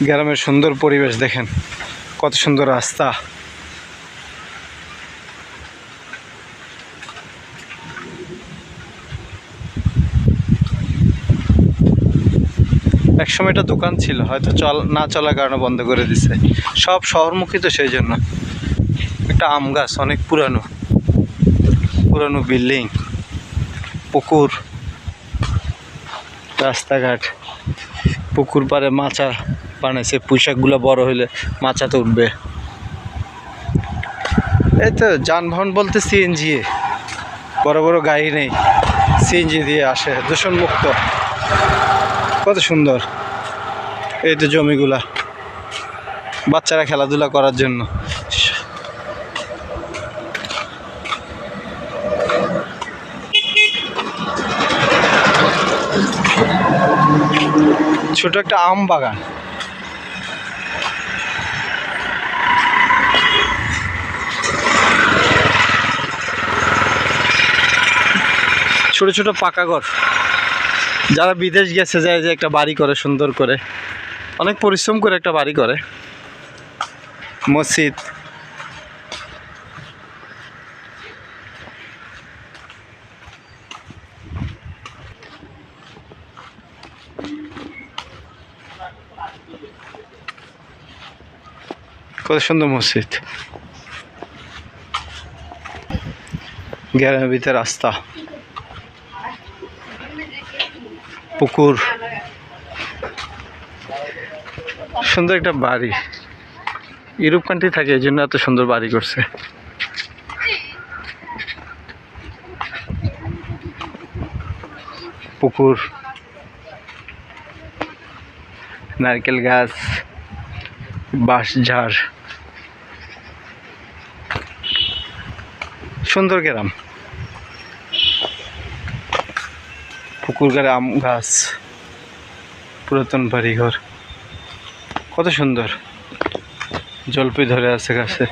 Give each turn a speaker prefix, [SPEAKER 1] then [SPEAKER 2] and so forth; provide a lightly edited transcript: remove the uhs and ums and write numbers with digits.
[SPEAKER 1] গ্রামের সুন্দর পরিবেশ দেখেন, কত সুন্দর রাস্তা। একসময় এটা দোকান ছিল, হয়তো না চলার কারণে বন্ধ করে দিছে। সব শহরমুখী তো, সেই জন্য। একটা আম গাছ, অনেক পুরানো পুরানো বিল্ডিং, পুকুর, রাস্তাঘাট, পুকুর পাড়ে মাচা বানাইছে, পুঁইশাকগুলো বড় হইলে মাচাতে উঠবে। এই তো যানবাহন বলতে সিএনজি, বড় বড় গাড়ি নেই, সিএনজি দিয়ে আসে, দূষণ মুক্ত। কত সুন্দর। এই তো জমিগুলা বাচ্চারা খেলাধুলা করার জন্য। ছোট একটা আম বাগান, ছোট ছোট পাকা ঘর। যারা বিদেশ গেছে যায় যে একটা বাড়ি করে সুন্দর করে, অনেক পরিশ্রম করে একটা বাড়ি করে। মসজিদ, কত সুন্দর মসজিদ। গ্রামের ভিতরে রাস্তা, পুকুর, সুন্দর একটা বাড়ি। ইউরোপ কান্ট্রি থাকে, এই জন্য এত সুন্দর বাড়ি করছে। পুকুর, নারকেল গাছ, বাঁশঝাড়, সুন্দর গ্রাম। পুকুর গাড়ে আম গাছ, পুরাতন বাড়িঘর, কত সুন্দর। জলপাই ধরে আছে গাছে।